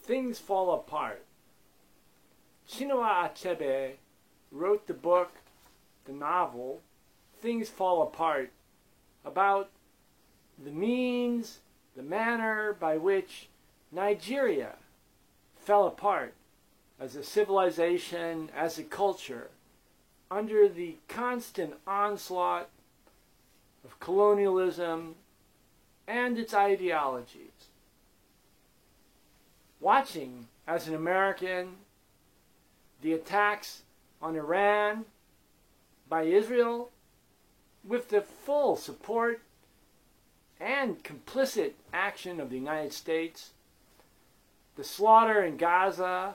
things fall apart. Chinua Achebe wrote the book, the novel, Things Fall Apart, about the means, the manner by which Nigeria fell apart as a civilization, as a culture, under the constant onslaught of colonialism and its ideologies. Watching, as an American, the attacks on Iran by Israel with the full support and complicit action of the United States, the slaughter in Gaza,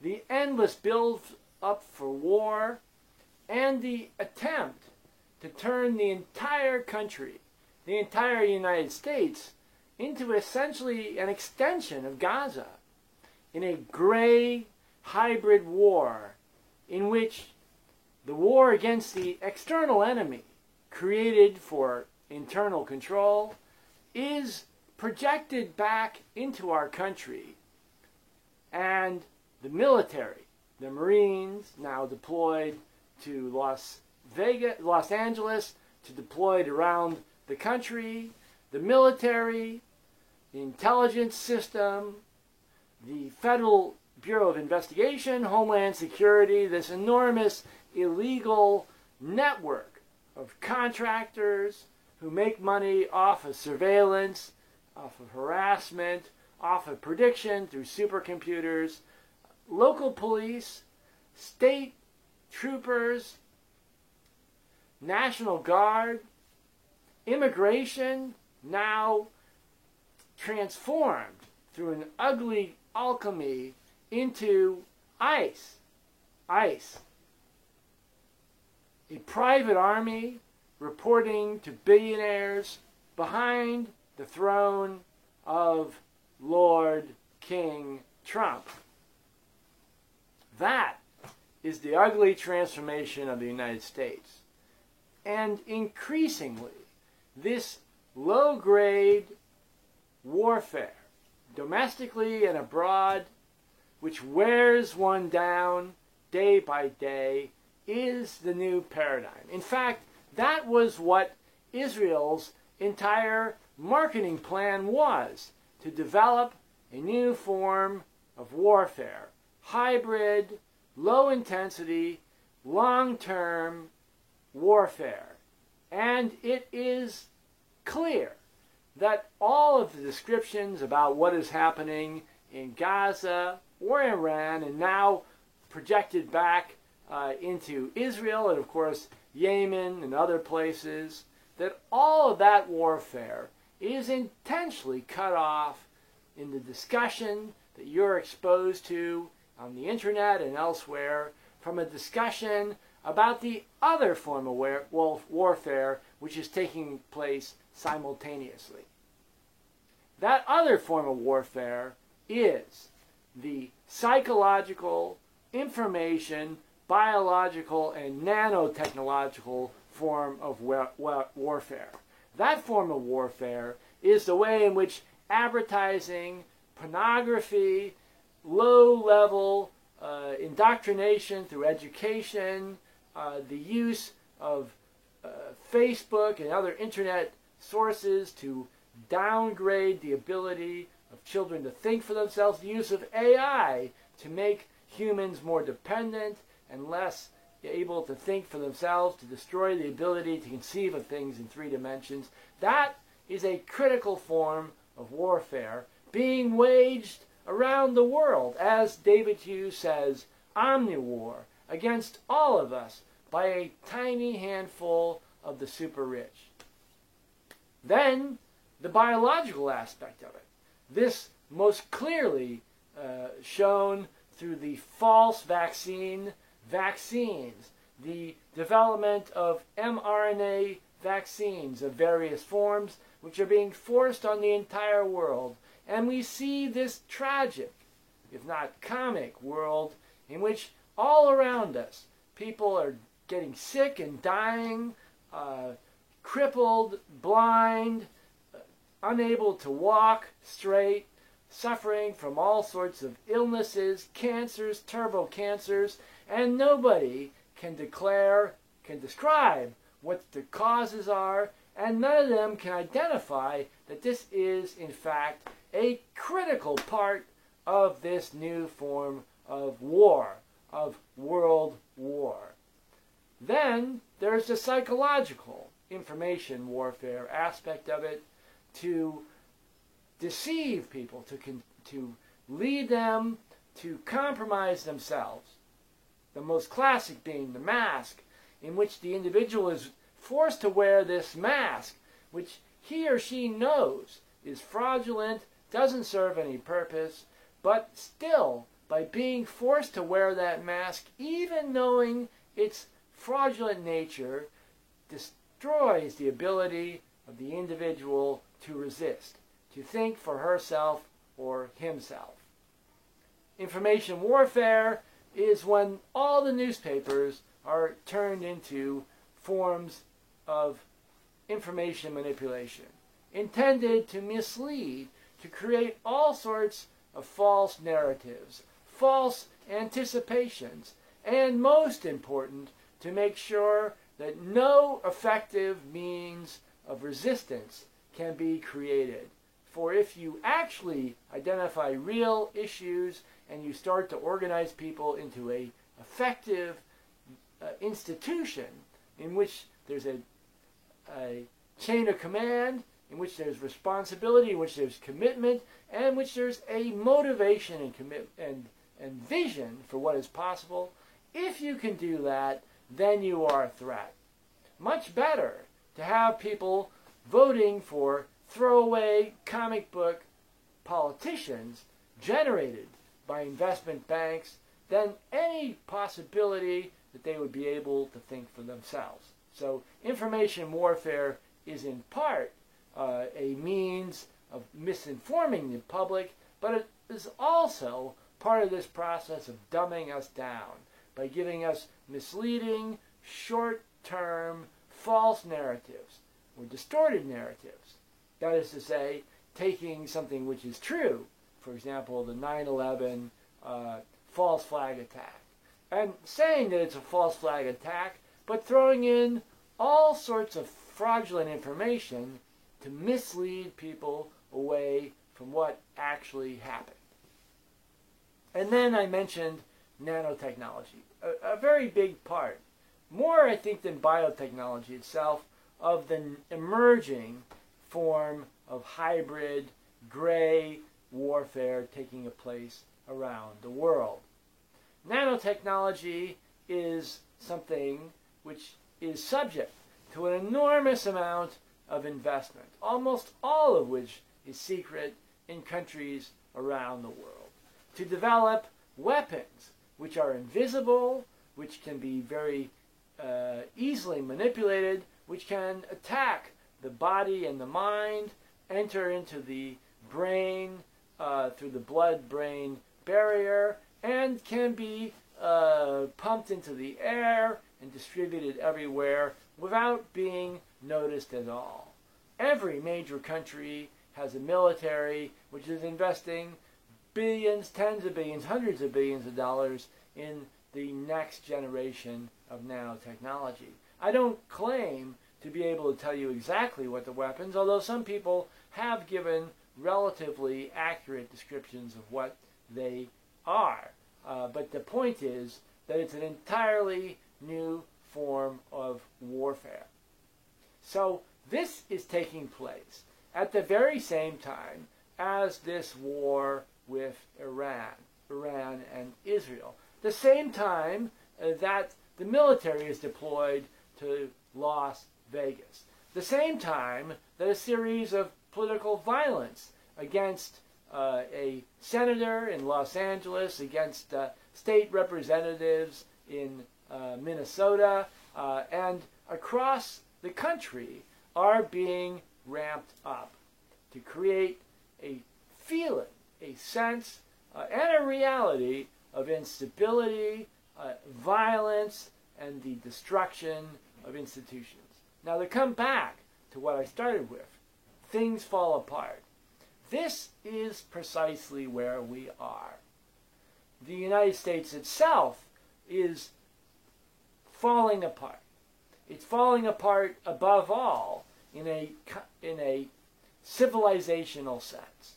the endless build-up for war, and the attempt to turn the entire country, the entire United States, into essentially an extension of Gaza in a gray hybrid war in which the war against the external enemy created for internal control is projected back into our country, and the military, the Marines, now deployed to Los Angeles, to deployed around the country, the military, the intelligence system, the Federal Bureau of Investigation, Homeland Security, this enormous illegal network of contractors who make money off of surveillance, off of harassment, off of prediction through supercomputers, local police, state troopers, National Guard, immigration, now transformed through an ugly alchemy into ICE. ICE. A private army reporting to billionaires behind the throne of Lord King Trump. That is the ugly transformation of the United States. And increasingly, this low-grade warfare, domestically and abroad, which wears one down day by day, is the new paradigm. In fact, that was what Israel's entire marketing plan was, to develop a new form of warfare, hybrid, low-intensity, long-term warfare. And it is clear that all of the descriptions about what is happening in Gaza or Iran, and now projected back into Israel and, of course, Yemen and other places, that all of that warfare is intentionally cut off in the discussion that you're exposed to on the internet and elsewhere from a discussion about the other form of warfare which is taking place simultaneously. That other form of warfare is the psychological, information, biological, and nanotechnological form of warfare. That form of warfare is the way in which advertising, pornography, low-level indoctrination through education, the use of Facebook and other internet sources to downgrade the ability of children to think for themselves, the use of AI to make humans more dependent and less able to think for themselves, to destroy the ability to conceive of things in 3 dimensions. That is a critical form of warfare being waged around the world, as David Hughes says, omniwar, against all of us by a tiny handful of the super rich. Then, the biological aspect of it. This most clearly shown through the false vaccines, the development of mRNA vaccines of various forms, which are being forced on the entire world. And we see this tragic, if not comic, world in which all around us people are getting sick and dying, crippled, blind, unable to walk straight, suffering from all sorts of illnesses, cancers, turbo cancers, and nobody can describe what the causes are, and none of them can identify that this is, in fact, a critical part of this new form of war, of world war. Then there's the psychological information warfare aspect of it, to deceive people, to lead them to compromise themselves. The most classic being the mask, in which the individual is forced to wear this mask, which he or she knows is fraudulent, doesn't serve any purpose, but still, by being forced to wear that mask, even knowing its fraudulent nature, destroys the ability of the individual to resist, to think for herself or himself. Information warfare is when all the newspapers are turned into forms of information manipulation, intended to mislead, to create all sorts of false narratives, false anticipations, and most important, to make sure that no effective means of resistance can be created. For if you actually identify real issues and you start to organize people into an effective institution in which there's a chain of command, in which there's responsibility, in which there's commitment, and in which there's a motivation and vision for what is possible, if you can do that, then you are a threat. Much better to have people voting for throwaway comic book politicians generated by investment banks than any possibility that they would be able to think for themselves. So information warfare is in part a means of misinforming the public, but it is also part of this process of dumbing us down by giving us misleading, short-term, false narratives or distorted narratives. That is to say, taking something which is true, for example, the 9/11 false flag attack, and saying that it's a false flag attack, but throwing in all sorts of fraudulent information to mislead people away from what actually happened. And then I mentioned nanotechnology, a very big part, more I think than biotechnology itself, of the emerging form of hybrid gray warfare taking place around the world. Nanotechnology is something which is subject to an enormous amount of investment, almost all of which is secret in countries around the world, to develop weapons which are invisible, which can be very easily manipulated, which can attack the body and the mind, enter into the brain through the blood-brain barrier, and can be pumped into the air and distributed everywhere without being noticed at all. Every major country has a military which is investing billions, tens of billions, hundreds of billions of dollars in the next generation of nanotechnology. I don't claim to be able to tell you exactly what the weapons, although some people have given relatively accurate descriptions of what they are. But the point is that it's an entirely new form of warfare. So this is taking place at the very same time as this war with Iran and Israel. The same time that the military is deployed to Las Vegas. The same time that a series of political violence against a senator in Los Angeles, against state representatives in Minnesota, and across the country are being ramped up to create a feeling, a sense, and a reality of instability, violence, and the destruction of institutions. Now, to come back to what I started with, things fall apart. this is precisely where we are. The United States itself is falling apart. It's falling apart above all in a civilizational sense.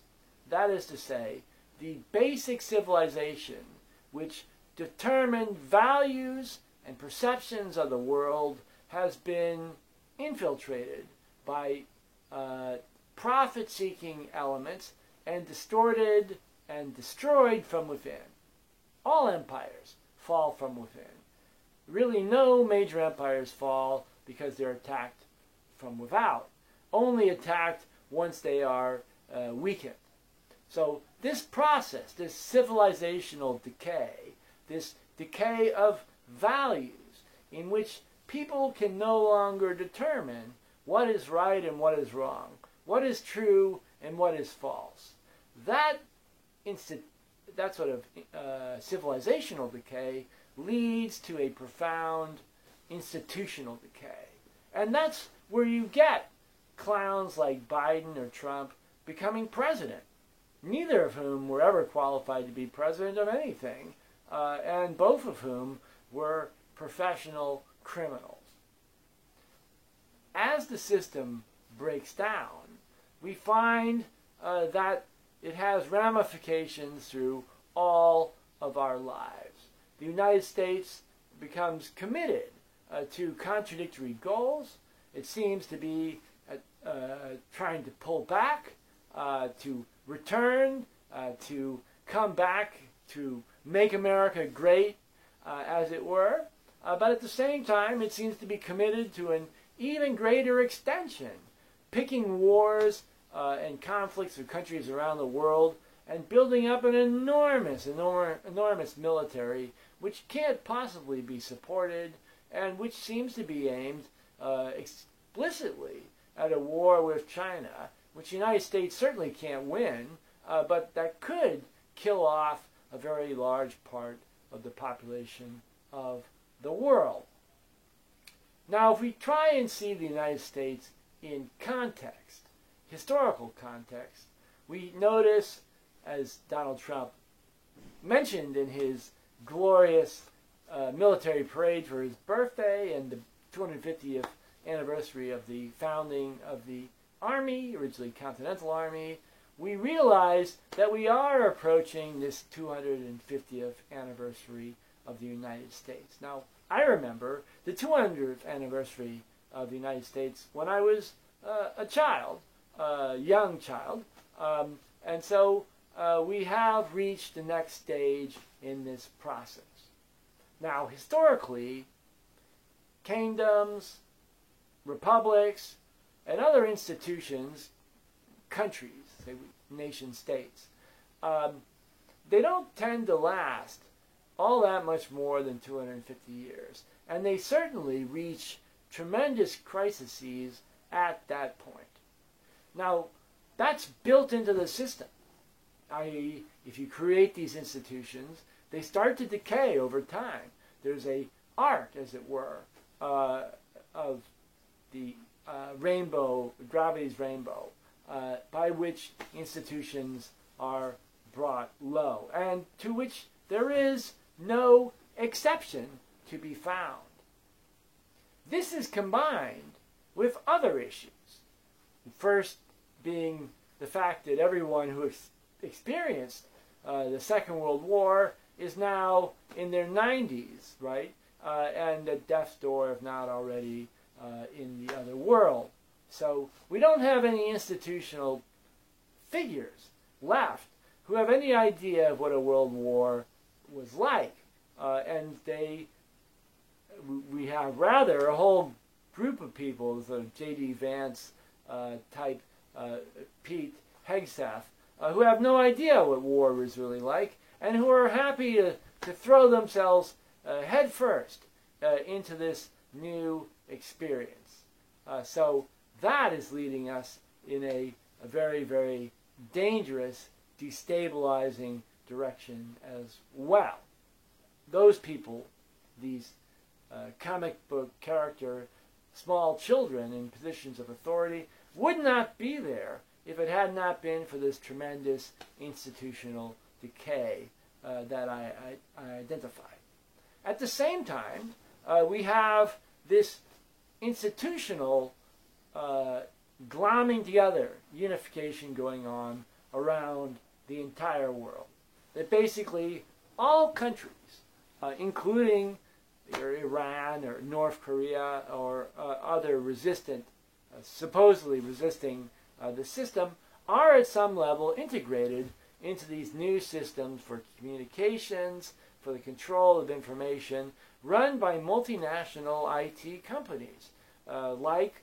That is to say, the basic civilization which determined values and perceptions of the world has been infiltrated by profit-seeking elements and distorted and destroyed from within. All empires fall from within. Really, no major empires fall because they're attacked from without. Only attacked once they are weakened. So this process, this civilizational decay, this decay of values in which people can no longer determine what is right and what is wrong, what is true and what is false. That sort of civilizational decay leads to a profound institutional decay. And that's where you get clowns like Biden or Trump becoming president, neither of whom were ever qualified to be president of anything, and both of whom were professional criminals. As the system breaks down, we find that it has ramifications through all of our lives. The United States becomes committed to contradictory goals. It seems to be trying to pull back, to return, to come back, to make America great, as it were. But at the same time, it seems to be committed to an even greater extension, picking wars and conflicts of countries around the world and building up an enormous military which can't possibly be supported and which seems to be aimed explicitly at a war with China, which the United States certainly can't win, but that could kill off a very large part of the population of the world. Now, if we try and see the United States in context, historical context, we notice, as Donald Trump mentioned in his glorious military parade for his birthday and the 250th anniversary of the founding of the Army, originally Continental Army, we realize that we are approaching this 250th anniversary of the United States. Now, I remember the 200th anniversary of the United States when I was a child, a young child, and so we have reached the next stage in this process. Now, historically, kingdoms, republics, and other institutions, countries, say nation states, they don't tend to last all that much more than 250 years. And they certainly reach tremendous crises at that point. Now, that's built into the system. I.e., if you create these institutions, they start to decay over time. There's a arc, as it were, of the rainbow, gravity's rainbow, by which institutions are brought low, and to which there is no exception to be found. This is combined with other issues. First being the fact that everyone who experienced the Second World War is now in their 90s, right? And at death's door, if not already in the other world. So we don't have any institutional figures left who have any idea of what a world war was like. And we have rather a whole group of people, the J.D. Vance type Pete Hegseth, who have no idea what war was really like, and who are happy to throw themselves head first into this new experience. So that is leading us in a very, very dangerous, destabilizing direction as well. Those people, these comic book character small children in positions of authority, would not be there if it had not been for this tremendous institutional decay that I identified. At the same time, we have this institutional glomming together, unification going on around the entire world. That basically all countries, including Iran or North Korea or other resistant, supposedly resisting the system, are at some level integrated into these new systems for communications, for the control of information, run by multinational IT companies like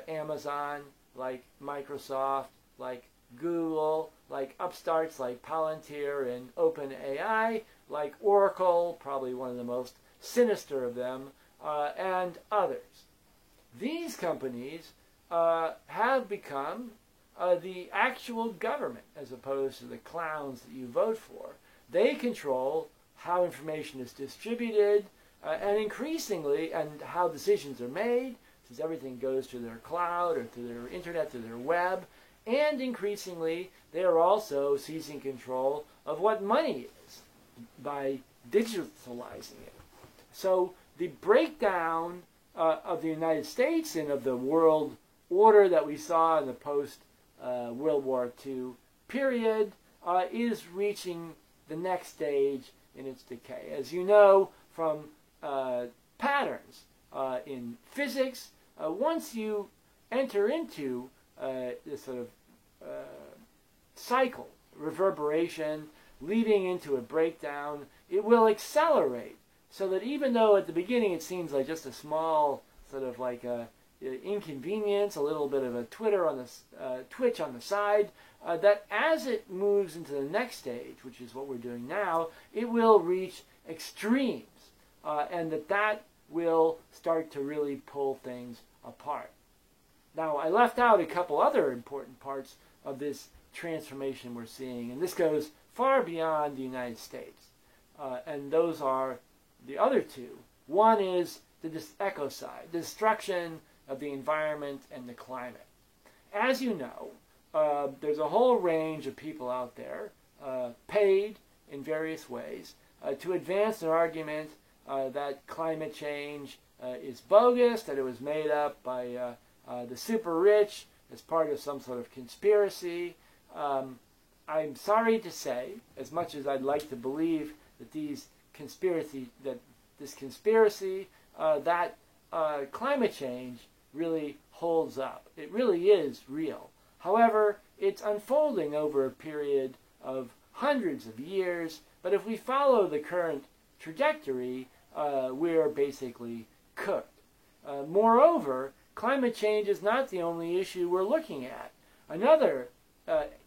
Amazon, like Microsoft, like Google, like upstarts like Palantir and OpenAI, like Oracle, probably one of the most sinister of them, and others. These companies have become the actual government as opposed to the clowns that you vote for. They control how information is distributed and increasingly, and how decisions are made, since everything goes to their cloud or to their internet, to their web, and increasingly they are also seizing control of what money is by digitalizing it. So the breakdown of the United States and of the world order that we saw in the post-World War II period is reaching the next stage in its decay. As you know from patterns in physics, once you enter into this sort of cycle, reverberation, leading into a breakdown, it will accelerate. So that even though at the beginning it seems like just a small sort of like a inconvenience, a little bit of a twitch on the side, that as it moves into the next stage, which is what we're doing now, it will reach extremes, and that will start to really pull things apart. Now, I left out a couple other important parts of this transformation we're seeing, and this goes far beyond the United States, and those are the other two. One is the ecocide, the destruction of the environment and the climate. As you know, there's a whole range of people out there paid in various ways to advance an argument that climate change is bogus, that it was made up by the super rich as part of some sort of conspiracy. I'm sorry to say, as much as I'd like to believe that this conspiracy, that climate change really holds up. It really is real. However, it's unfolding over a period of hundreds of years, but if we follow the current trajectory, we're basically cooked. Moreover, climate change is not the only issue we're looking at. Another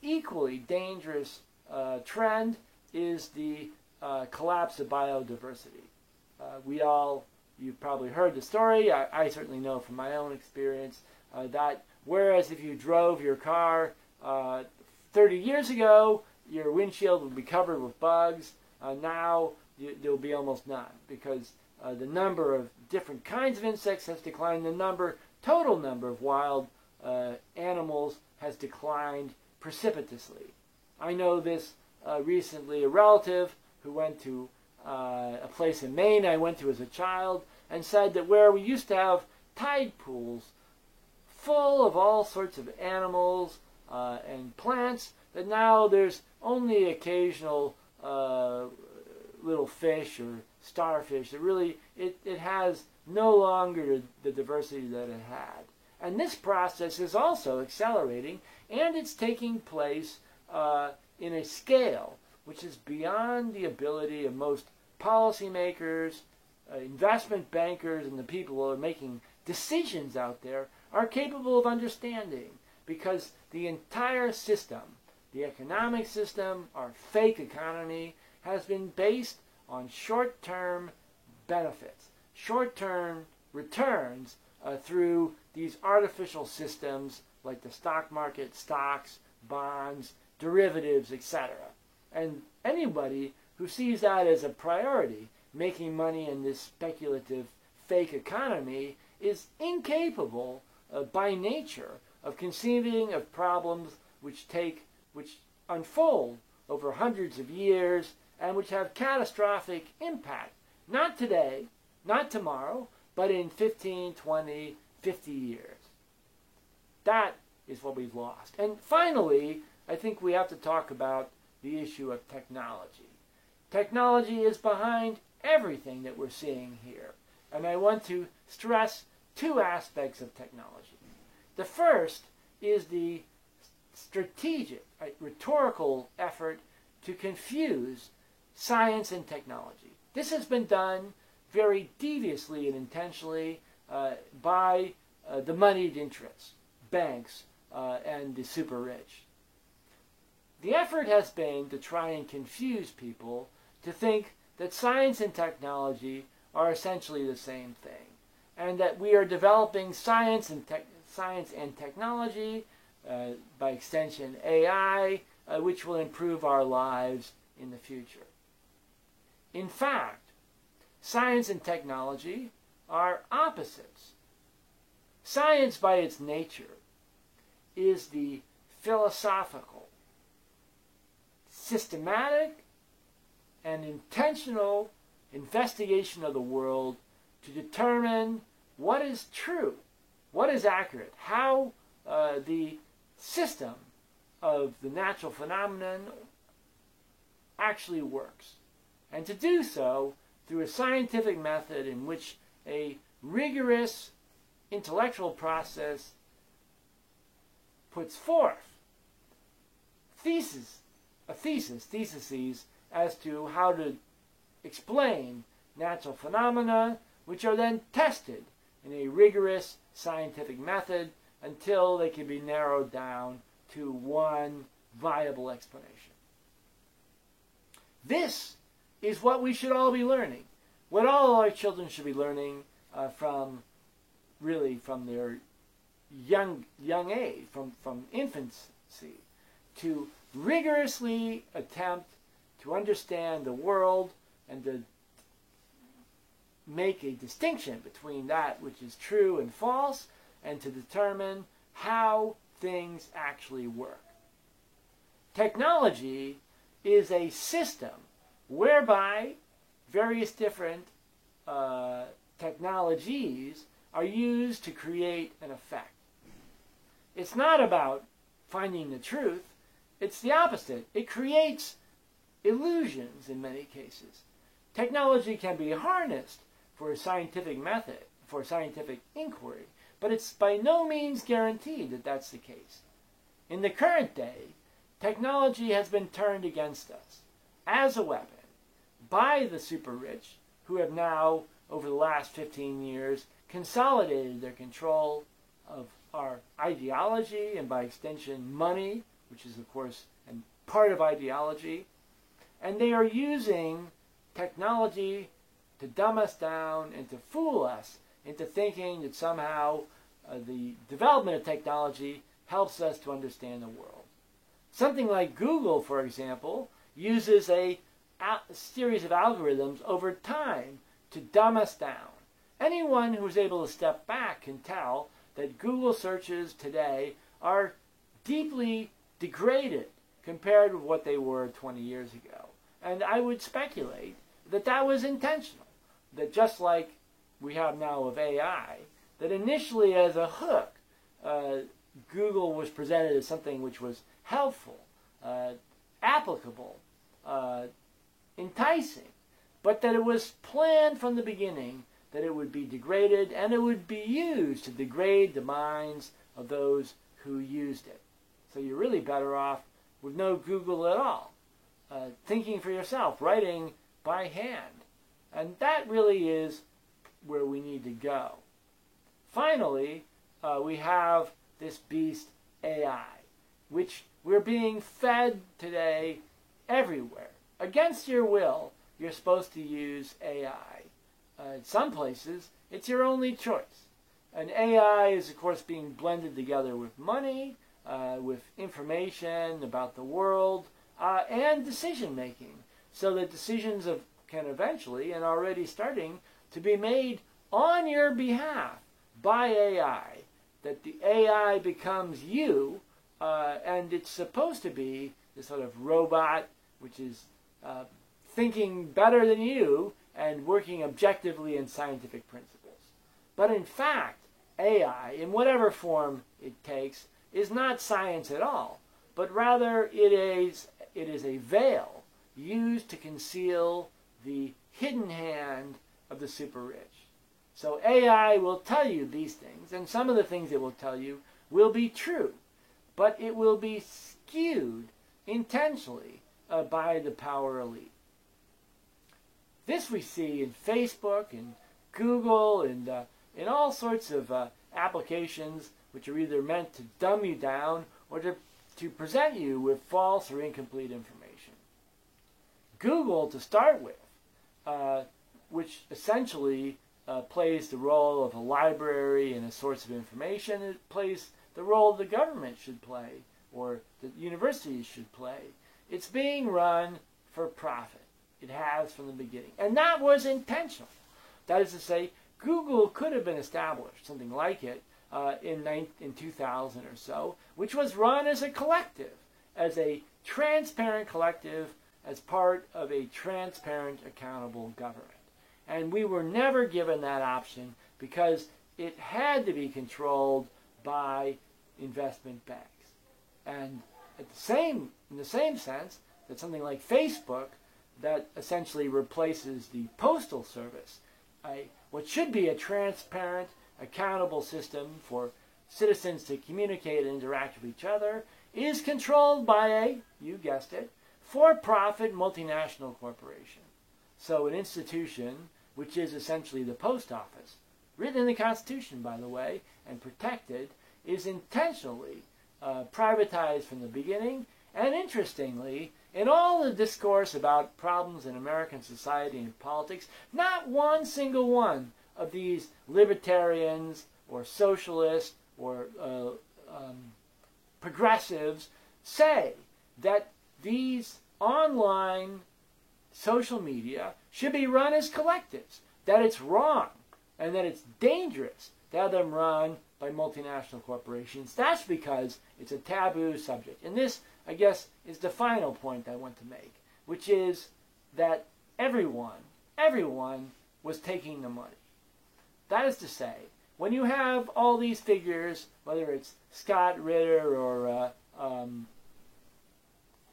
equally dangerous trend is the collapse of biodiversity. You've probably heard the story, I certainly know from my own experience, that whereas if you drove your car 30 years ago, your windshield would be covered with bugs, now there'll be almost none, because the number of different kinds of insects has declined, the total number of wild animals has declined precipitously. I know this recently, a relative who went to a place in Maine I went to as a child, and said that where we used to have tide pools full of all sorts of animals and plants, that now there's only occasional little fish or starfish. That really, it has no longer the diversity that it had. And this process is also accelerating, and it's taking place in a scale which is beyond the ability of most policymakers, investment bankers, and the people who are making decisions out there are capable of understanding, because the entire system, the economic system, our fake economy, has been based on short-term benefits, short-term returns through these artificial systems like the stock market, stocks, bonds, derivatives, etc. And anybody who sees that as a priority, making money in this speculative fake economy, is incapable by nature of conceiving of problems which unfold over hundreds of years and which have catastrophic impact, not today, not tomorrow, but in 15, 20, 50 years. That is what we've lost. And finally, I think we have to talk about the issue of technology. Technology is behind everything that we're seeing here. And I want to stress two aspects of technology. The first is the strategic, rhetorical effort to confuse science and technology. This has been done very deviously and intentionally by the moneyed interests, banks, and the super rich. The effort has been to try and confuse people to think that science and technology are essentially the same thing, and that we are developing science and technology, by extension AI, which will improve our lives in the future. In fact, science and technology are opposites. Science, by its nature, is the philosophical, systematic, and intentional investigation of the world to determine what is true, what is accurate, how the system of the natural phenomenon actually works. And to do so through a scientific method in which a rigorous intellectual process puts forth theses as to how to explain natural phenomena, which are then tested in a rigorous scientific method until they can be narrowed down to one viable explanation. This is what we should all be learning, what all our children should be learning from their young age, from infancy, to rigorously attempt to understand the world and to make a distinction between that which is true and false, and to determine how things actually work. Technology is a system whereby various different technologies are used to create an effect. It's not about finding the truth. It's the opposite. It creates illusions in many cases. Technology can be harnessed for a scientific method, for scientific inquiry, but it's by no means guaranteed that that's the case. In the current day, technology has been turned against us as a weapon by the super rich, who have now, over the last 15 years, consolidated their control of our ideology and, by extension, money, which is, of course, part of ideology. And they are using technology to dumb us down and to fool us into thinking that somehow the development of technology helps us to understand the world. Something like Google, for example, uses a series of algorithms over time to dumb us down. Anyone who is able to step back can tell that Google searches today are deeply degraded compared with what they were 20 years ago. And I would speculate that that was intentional. That just like we have now of AI, that initially as a hook, Google was presented as something which was helpful, applicable, enticing, but that it was planned from the beginning that it would be degraded and it would be used to degrade the minds of those who used it. So you're really better off with no Google at all, thinking for yourself, writing by hand. And that really is where we need to go. Finally, we have this beast AI, which we're being fed today everywhere. Against your will, you're supposed to use AI. In some places, it's your only choice. And AI is, of course, being blended together with money, with information about the world, and decision-making, so that decisions can eventually, and already starting, to be made on your behalf by AI, that the AI becomes you and it's supposed to be this sort of robot which is thinking better than you and working objectively in scientific principles. But in fact, AI, in whatever form it takes, is not science at all, but rather it is a veil used to conceal the hidden hand of the super rich. So AI will tell you these things, and some of the things it will tell you will be true, but it will be skewed intentionally by the power elite. This we see in Facebook and Google and in all sorts of applications which are either meant to dumb you down or to present you with false or incomplete information. Google, to start with, which essentially plays the role of a library and a source of information, it plays the role the government should play or the universities should play. It's being run for profit. It has from the beginning. And that was intentional. That is to say, Google could have been established, something like it, in 2000 or so, which was run as a collective, as a transparent collective, as part of a transparent, accountable government. And we were never given that option because it had to be controlled by investment banks. And in the same sense, that something like Facebook, that essentially replaces the postal service, what should be a transparent, accountable system for citizens to communicate and interact with each other, is controlled by a, you guessed it, for-profit multinational corporation. So an institution, which is essentially the post office, written in the Constitution, by the way, and protected, is intentionally privatized from the beginning. And interestingly, in all the discourse about problems in American society and politics, not one single one of these libertarians or socialists or progressives say that these online social media should be run as collectives, that it's wrong, and that it's dangerous to have them run by multinational corporations. That's because it's a taboo subject. And this, I guess, is the final point I want to make, which is that everyone was taking the money. That is to say, when you have all these figures, whether it's Scott Ritter or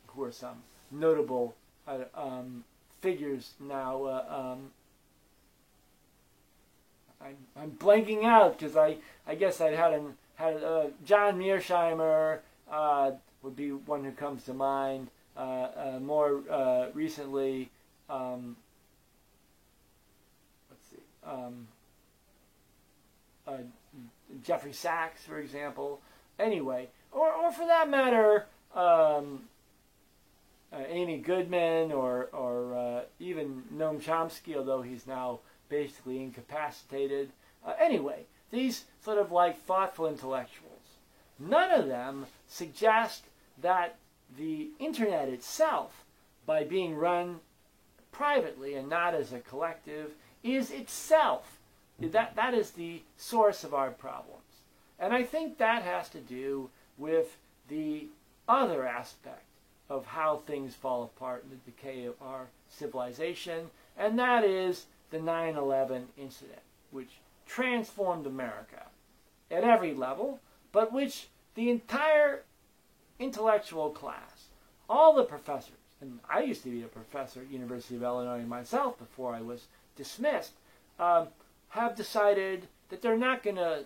who are some notable figures now, I'm blanking out because I guess I'd had John Mearsheimer would be one who comes to mind. More recently, Jeffrey Sachs, for example. Anyway, or for that matter, Amy Goodman or even Noam Chomsky, although he's now basically incapacitated. Anyway, these sort of like thoughtful intellectuals, none of them suggest that the internet itself, by being run privately and not as a collective, is itself, that is the source of our problems. And I think that has to do with the other aspect of how things fall apart in the decay of our civilization, and that is the 9/11 incident, which transformed America at every level, but which the entire intellectual class, all the professors, and I used to be a professor at University of Illinois myself before I was dismissed, have decided that they're not going to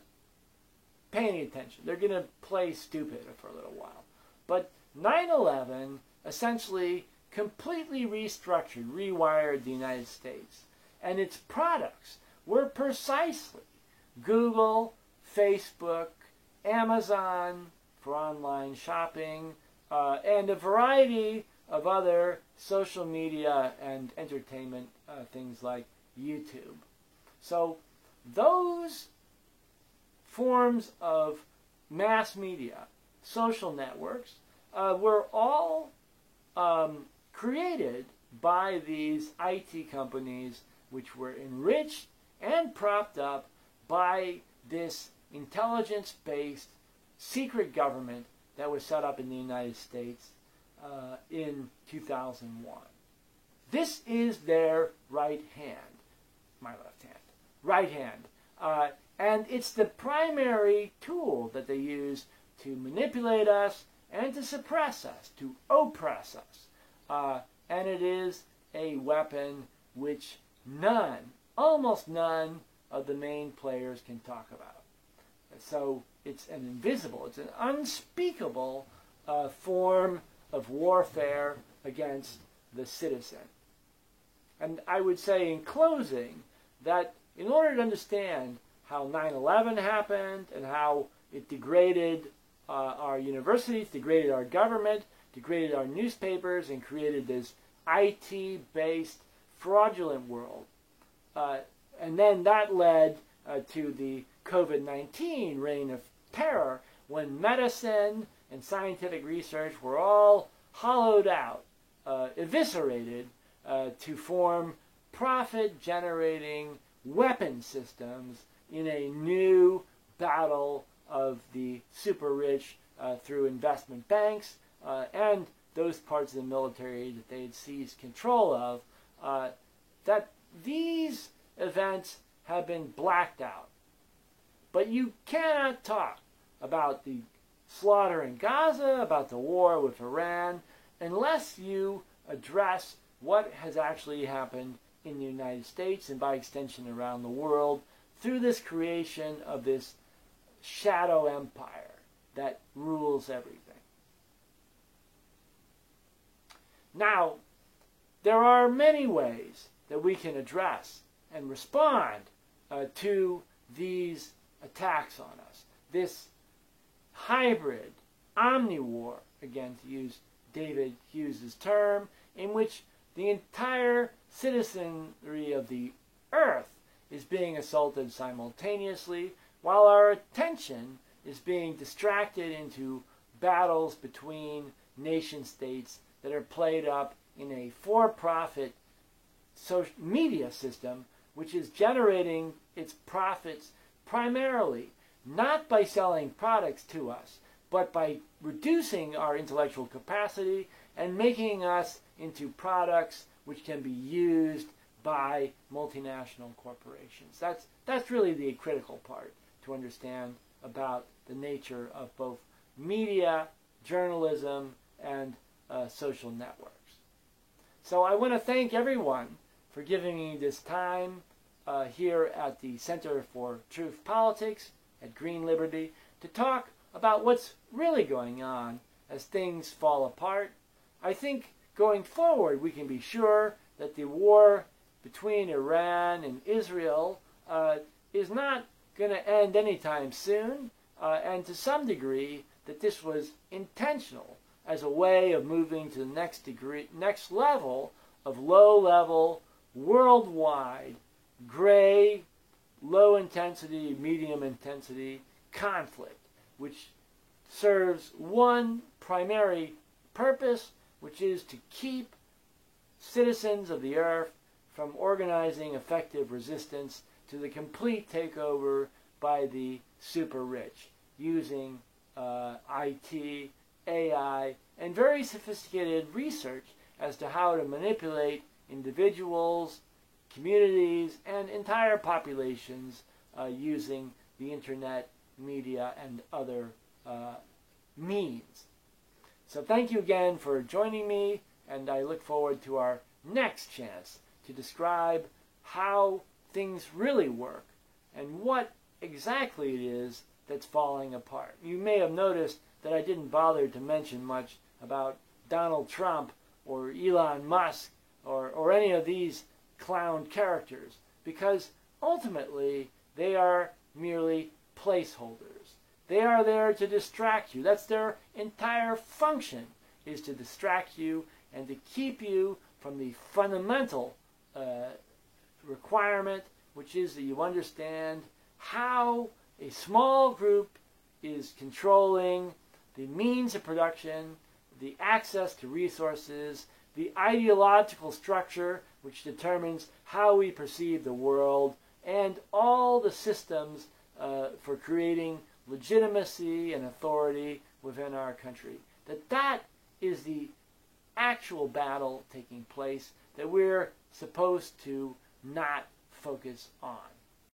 pay any attention. They're going to play stupid for a little while. But 9/11 essentially completely restructured, rewired the United States. And its products were precisely Google, Facebook, Amazon for online shopping, and a variety of other social media and entertainment things like YouTube. So those forms of mass media, social networks, were all created by these IT companies, which were enriched and propped up by this intelligence-based secret government that was set up in the United States in 2001. This is their right hand, my left hand, right hand. And it's the primary tool that they use to manipulate us and to suppress us, to oppress us. And it is a weapon which almost none of the main players can talk about. So it's an invisible, it's an unspeakable form of warfare against the citizen. And I would say in closing that in order to understand how 9/11 happened and how it degraded our universities, degraded our government, degraded our newspapers, and created this IT-based fraudulent world. And then that led to the COVID-19 reign of terror, when medicine and scientific research were all hollowed out, eviscerated, to form profit-generating weapon systems in a new battle of the super rich through investment banks and those parts of the military that they had seized control of, that these events have been blacked out. But you cannot talk about the slaughter in Gaza, about the war with Iran, unless you address what has actually happened in the United States and by extension around the world through this creation of this shadow empire that rules everything. Now, there are many ways that we can address and respond to these attacks on us. This hybrid omni-war, again to use David Hughes' term, in which the entire citizenry of the earth is being assaulted simultaneously, while our attention is being distracted into battles between nation states that are played up in a for-profit media system, which is generating its profits primarily not by selling products to us, but by reducing our intellectual capacity and making us into products which can be used by multinational corporations. That's really the critical part to understand about the nature of both media, journalism, and social networks. So I want to thank everyone for giving me this time here at the Center for Truth Politics at Green Liberty to talk about what's really going on as things fall apart. I think going forward we can be sure that the war between Iran and Israel is not going to end anytime soon, and to some degree that this was intentional as a way of moving to the next level of low-level, worldwide, gray, low-intensity, medium-intensity conflict, which serves one primary purpose, which is to keep citizens of the earth from organizing effective resistance to the complete takeover by the super rich, using IT, AI, and very sophisticated research as to how to manipulate individuals, communities, and entire populations using the internet, media, and other means. So thank you again for joining me, and I look forward to our next chance to describe how things really work and what exactly it is that's falling apart. You may have noticed that I didn't bother to mention much about Donald Trump or Elon Musk or any of these clown characters, because ultimately they are merely placeholders. They are there to distract you. That's their entire function, is to distract you and to keep you from the fundamental requirement, which is that you understand how a small group is controlling the means of production, the access to resources, the ideological structure which determines how we perceive the world, and all the systems for creating legitimacy and authority within our country, that is the actual battle taking place that we're supposed to not focus on.